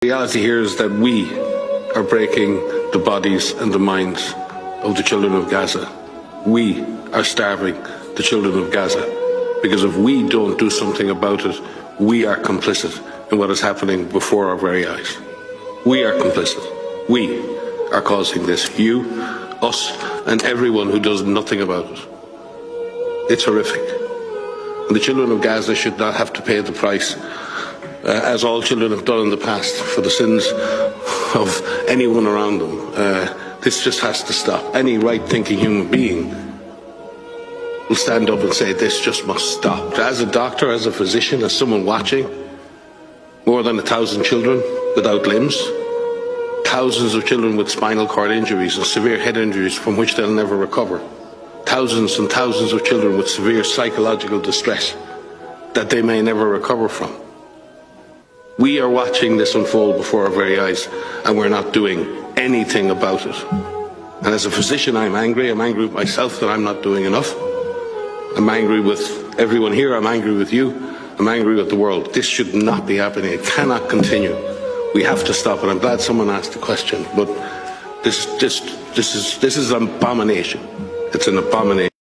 The reality here is that we are breaking the bodies and the minds of the children of Gaza. We are starving the children of Gaza. Because if we don't do something about it, we are complicit in what is happening before our very eyes. We are complicit. We are causing this. You, us, and everyone who does nothing about it. It's horrific. And the children of Gaza should not have to pay the price, as all children have done in the past, for the sins of anyone around them. This just has to stop. Any right-thinking human being will stand up and say, this just must stop. As a doctor, as a physician, as someone watching, more than 1,000 children without limbs, thousands of children with spinal cord injuries and severe head injuries from which they'll never recover, thousands and thousands of children with severe psychological distress that they may never recover from. We are watching this unfold before our very eyes, and we're not doing anything about it. And as a physician, I'm angry. I'm angry with myself that I'm not doing enough. I'm angry with everyone here. I'm angry with you. I'm angry with the world. This should not be happening. It cannot continue. We have to stop it. I'm glad someone asked the question, but this is an abomination. It's an abomination.